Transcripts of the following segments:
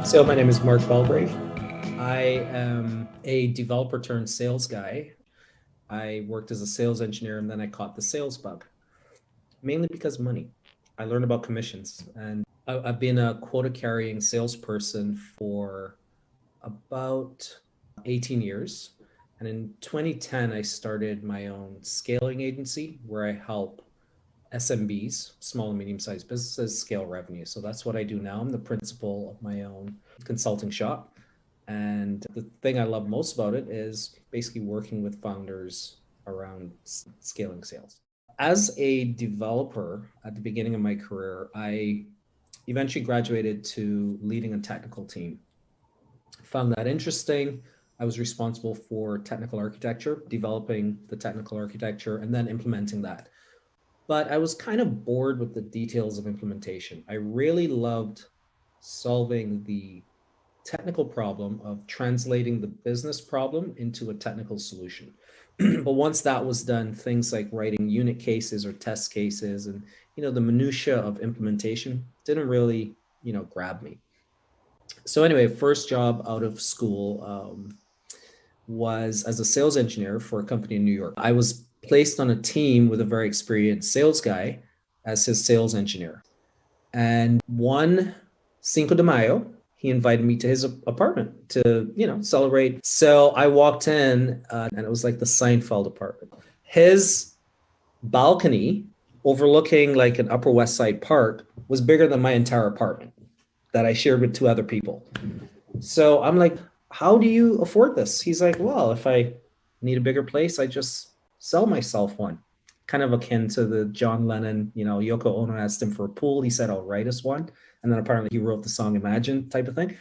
So my name is Marc Belgrave. I am a developer turned sales guy. I worked as a sales engineer and then I caught the sales bug, mainly because money. I learned about commissions and I've been a quota carrying salesperson for about 18 years. And in 2010, I started my own scaling agency where I help SMBs, small and medium-sized businesses, scale revenue. So that's what I do now. I'm the principal of my own consulting shop. And the thing I love most about it is basically working with founders around scaling sales. As a developer at the beginning of my career, I eventually graduated to leading a technical team. Found that interesting. I was responsible for technical architecture, developing the technical architecture, and then implementing that. But I was kind of bored with the details of implementation. I really loved solving the technical problem of translating the business problem into a technical solution. But once that was done, things like writing unit cases or test cases and the minutia of implementation didn't really grab me. So anyway, first job out of school was as a sales engineer for a company in New York. I was placed on a team with a very experienced sales guy as his sales engineer. And one Cinco de Mayo, he invited me to his apartment to, celebrate. So I walked in and it was like the Seinfeld apartment. His balcony overlooking like an Upper West Side park was bigger than my entire apartment that I shared with two other people. So I'm like, how do you afford this? He's like, well, if I need a bigger place, I just sell myself one. Kind of akin to the John Lennon, Yoko Ono asked him for a pool. He said, I'll write us one. And then apparently he wrote the song Imagine type of thing.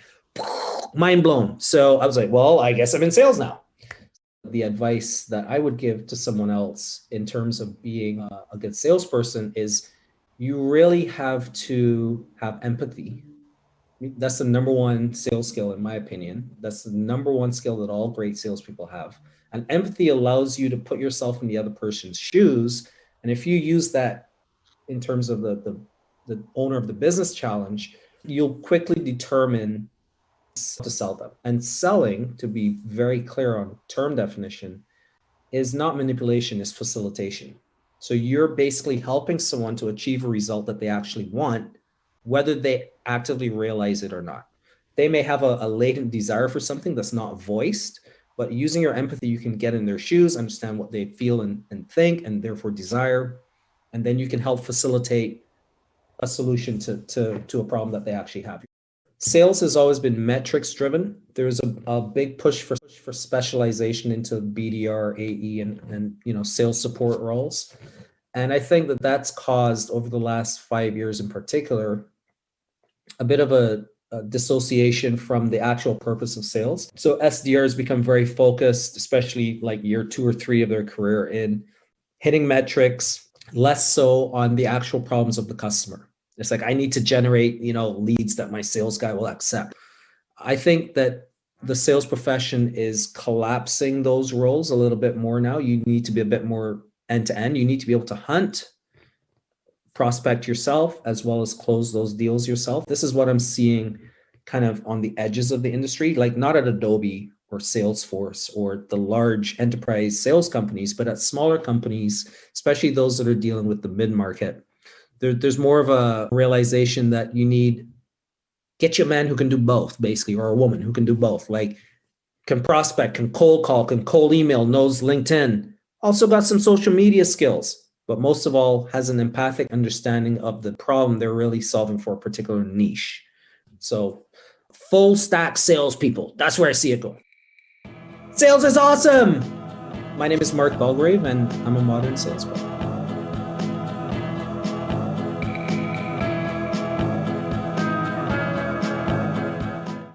Mind blown. So I was like, well, I guess I'm in sales now. The advice that I would give to someone else in terms of being a good salesperson is you really have to have empathy. That's the number one sales skill, in my opinion. That's the number one skill that all great salespeople have. And empathy allows you to put yourself in the other person's shoes. And if you use that in terms of the owner of the business challenge, you'll quickly determine to sell them. And selling, to be very clear on term definition, is not manipulation, it's facilitation. So you're basically helping someone to achieve a result that they actually want, whether they actively realize it or not. They may have a latent desire for something that's not voiced, but using your empathy, you can get in their shoes, understand what they feel and think, and therefore desire. And then you can help facilitate a solution to a problem that they actually have. Sales has always been metrics driven. There's a big push for specialization into BDR, AE, and sales support roles. And I think that that's caused over the last 5 years in particular, a bit of a dissociation from the actual purpose of sales. So SDRs become very focused, especially like year 2 or 3 of their career, in hitting metrics, less so on the actual problems of the customer. It's like, I need to generate, leads that my sales guy will accept. I think that the sales profession is collapsing those roles a little bit more now. You need to be a bit more end to end. You need to be able to hunt, prospect yourself, as well as close those deals yourself. This is what I'm seeing kind of on the edges of the industry, like not at Adobe or Salesforce or the large enterprise sales companies, but at smaller companies, especially those that are dealing with the mid-market. There's more of a realization that you need, get you a man who can do both, basically, or a woman who can do both, like can prospect, can cold call, can cold email, knows LinkedIn, also got some social media skills, but most of all has an empathic understanding of the problem they're really solving for a particular niche. So full stack salespeople, that's where I see it going. Sales is awesome. My name is Marc Belgrave and I'm a modern salesperson.